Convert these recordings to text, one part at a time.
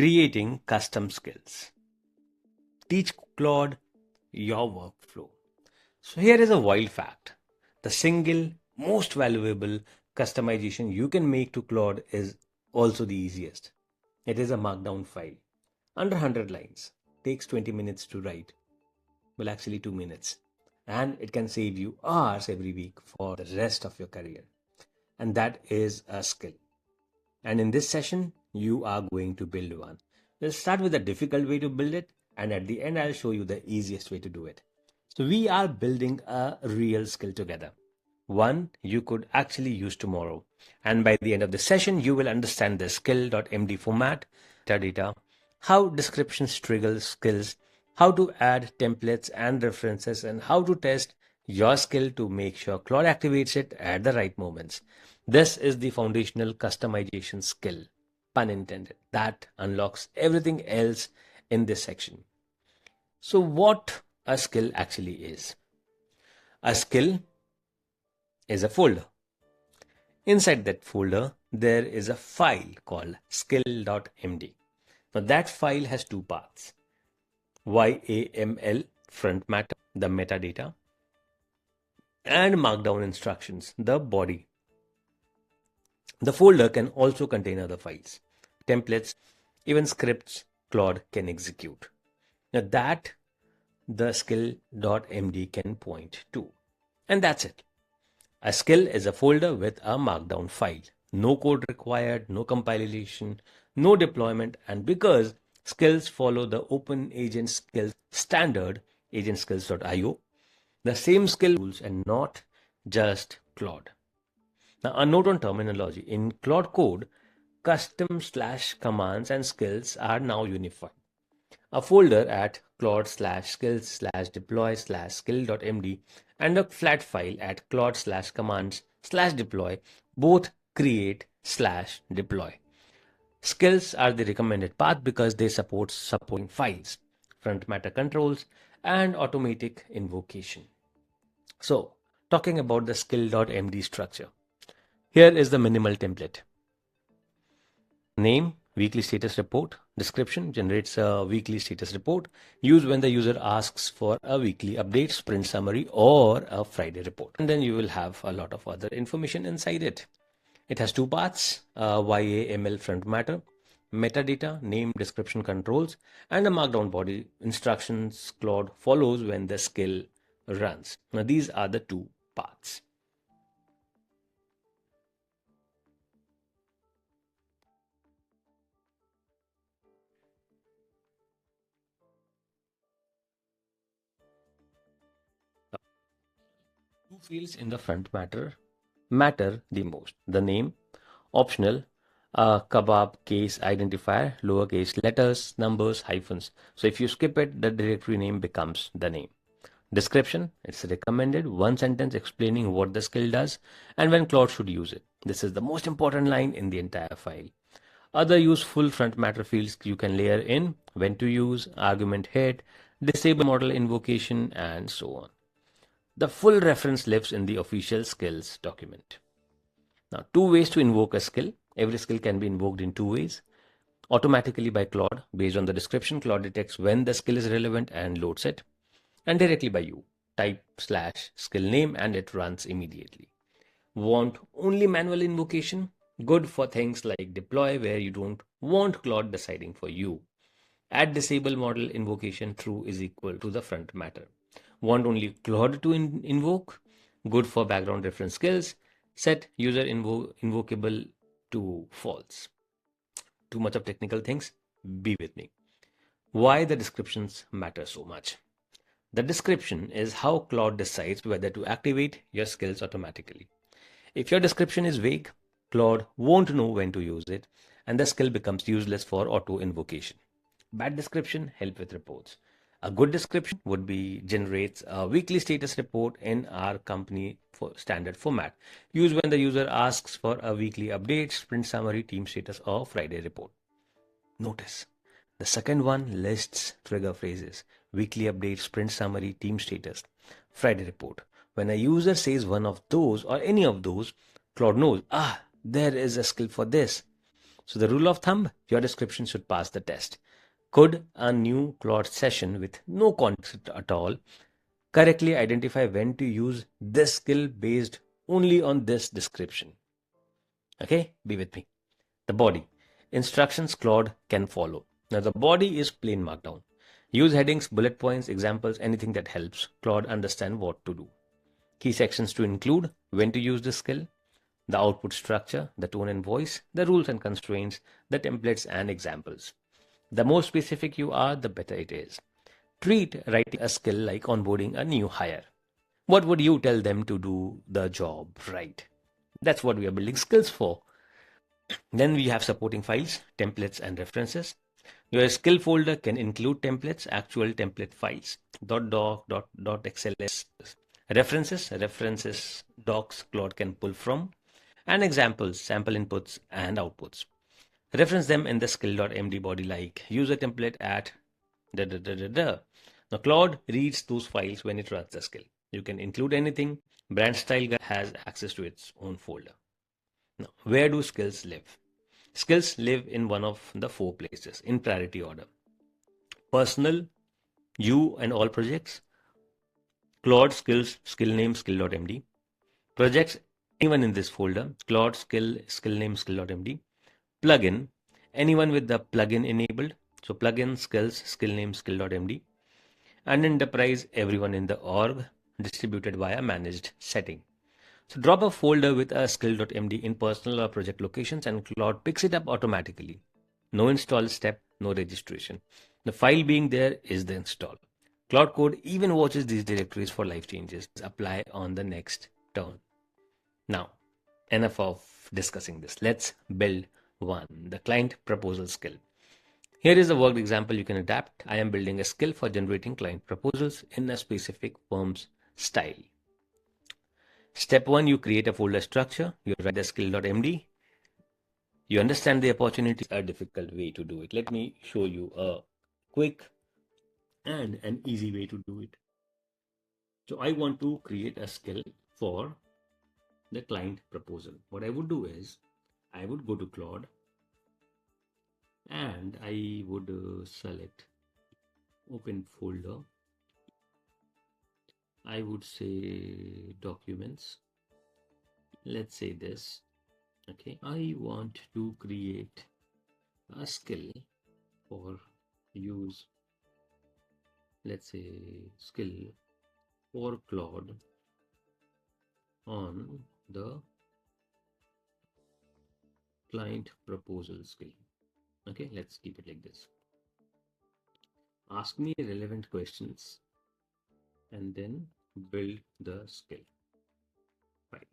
Creating custom skills. Teach Claude your workflow. So here is a wild fact. The single most valuable customization you can make to Claude is also the easiest. It is a markdown file. Under 100 lines. Takes 20 minutes to write. Well, actually 2 minutes. And it can save you hours every week for the rest of your career. And that is a skill. And in this session, you are going to build one. We'll start with a difficult way to build it, and at the end, I'll show you the easiest way to do it. So we are building a real skill together. One you could actually use tomorrow. And by the end of the session, you will understand the skill.md format, metadata, how descriptions trigger skills, how to add templates and references, and how to test your skill to make sure Claude activates it at the right moments. This is the foundational customization skill, pun intended, that unlocks everything else in this section. So what a skill actually is. A skill is a folder. Inside that folder, there is a file called skill.md. Now that file has two parts. YAML, front matter, the metadata, and markdown instructions, the body. The folder can also contain other files, templates, even scripts Claude can execute. Now that the skill.md can point to. And that's it. A skill is a folder with a markdown file. No code required, no compilation, no deployment. And because skills follow the open agent skills standard, agentskills.io, the same skill tools and not just Claude. Now, a note on terminology. In Claude Code, custom/commands and skills are now unified. A folder at claude/skills/deploy/skill.md and a flat file at claude/commands/deploy both create /deploy. Skills are the recommended path because they support supporting files, front matter controls, and automatic invocation. So, talking about the skill.md structure. Here is the minimal template. Name, weekly status report. Description generates a weekly status report used when the user asks for a weekly update, sprint summary, or a Friday report. And then you will have a lot of other information inside it. It has two parts, YAML front matter, metadata, name, description, controls, and a markdown body instructions Claude follows when the skill runs. Now these are the two parts. Two fields in the front matter the most. The name, optional, kebab case identifier, lowercase letters, numbers, hyphens. So if you skip it, the directory name becomes the name. Description, it's recommended, one sentence explaining what the skill does and when Claude should use it. This is the most important line in the entire file. Other useful front matter fields you can layer in, when to use, argument head, disable model invocation, and so on. The full reference lives in the official skills document. Now, two ways to invoke a skill. Every skill can be invoked in two ways. Automatically by Claude, based on the description, Claude detects when the skill is relevant and loads it. And directly by you, type /skill name and it runs immediately. Want only manual invocation? Good for things like deploy where you don't want Claude deciding for you. Add disable model invocation true is equal to the front matter. Want only Claude to invoke? Good for background reference skills. Set user invocable to false. Too much of technical things? Be with me. Why the descriptions matter so much? The description is how Claude decides whether to activate your skills automatically. If your description is vague, Claude won't know when to use it, and the skill becomes useless for auto invocation. Bad description help with reports. A good description would be generates a weekly status report in our company for standard format. Used when the user asks for a weekly update, sprint summary, team status, or Friday report. Notice the second one lists trigger phrases: weekly update, sprint summary, team status, Friday report. When a user says one of those or any of those, Claude knows, there is a skill for this. So the rule of thumb, your description should pass the test. Could a new Claude session with no context at all correctly identify when to use this skill based only on this description? Okay, be with me. The body. Instructions Claude can follow. Now the body is plain markdown. Use headings, bullet points, examples, anything that helps Claude understand what to do. Key sections to include: when to use the skill, the output structure, the tone and voice, the rules and constraints, the templates and examples. The more specific you are, the better it is. Treat writing a skill like onboarding a new hire. What would you tell them to do the job right? That's what we are building skills for. Then we have supporting files, templates, and references. Your skill folder can include templates, actual template files, .doc, .xls, references, docs Claude can pull from, and examples, sample inputs and outputs. Reference them in the skill.md body like user template at da da da da da. Now Claude reads those files when it runs the skill. You can include anything. Brand style guide has access to its own folder. Now, where do skills live? Skills live in one of the four places in priority order. Personal, you and all projects, Claude skills, skill name, skill.md. Projects, anyone in this folder, Claude skill name, skill.md. Plugin, anyone with the plugin enabled. So plugin, skills, skill name, skill.md. And enterprise, everyone in the org, distributed via managed setting. So drop a folder with a skill.md in personal or project locations and Claude picks it up automatically. No install step, no registration. The file being there is the install. Cloud Code even watches these directories for life changes. Apply on the next turn. Now, enough of discussing this. Let's build one, the client proposal skill. Here is a worked example you can adapt. I am building a skill for generating client proposals in a specific firm's style. Step 1, you create a folder structure. You write the skill.md. You understand the opportunity. A difficult way to do it. Let me show you a quick and an easy way to do it. So I want to create a skill for the client proposal. What I would do is I would go to Claude and I would select open folder. I would say documents. Let's say this. Okay. I want to create a skill for use. Let's say skill for Claude on the client proposal skill. Okay, let's keep it like this. Ask me relevant questions and then build the skill. Right.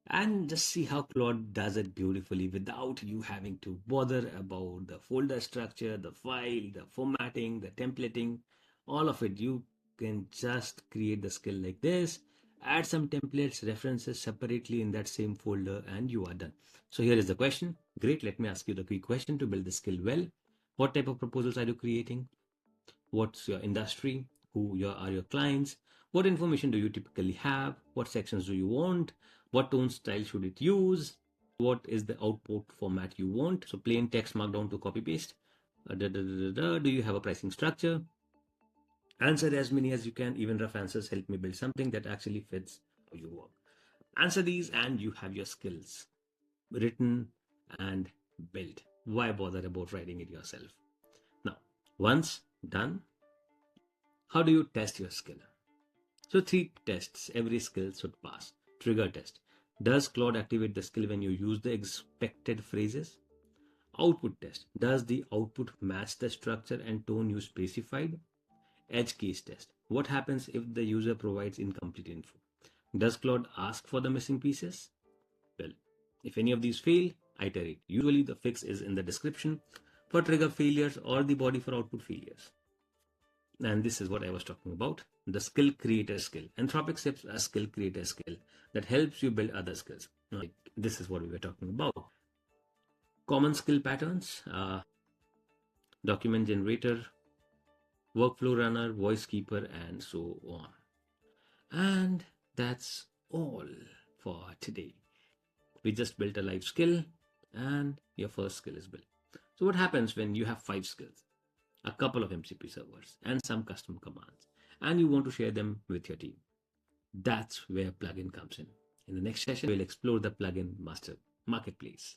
And just see how Claude does it beautifully without you having to bother about the folder structure, the file, the formatting, the templating, all of it. You can just create the skill like this, add some templates, references separately in that same folder, and you are done. So here is the question. Great. Let me ask you the quick question to build the skill well. What type of proposals are you creating? What's your industry? Are your clients? What information do you typically have? What sections do you want? What tone style should it use? What is the output format you want? So plain text markdown to copy paste. Do you have a pricing structure? Answer as many as you can. Even rough answers help me build something that actually fits how you work. Answer these and you have your skills written and built. Why bother about writing it yourself? Now, once done, how do you test your skill? So 3 tests every skill should pass. Trigger test. Does Claude activate the skill when you use the expected phrases? Output test. Does the output match the structure and tone you specified? Edge case test. What happens if the user provides incomplete info? Does Claude ask for the missing pieces? Well, if any of these fail, iterate. Usually the fix is in the description for trigger failures or the body for output failures. And this is what I was talking about, the skill creator skill. Anthropic ships a skill creator skill that helps you build other skills. Like this is what we were talking about. Common skill patterns, document generator, workflow runner, voice keeper, and so on. And that's all for today. We just built a live skill. and your first skill is built. So what happens when you have 5 skills, a couple of MCP servers, and some custom commands, and you want to share them with your team? That's where plugin comes in. In the next session, we'll explore the plugin master marketplace.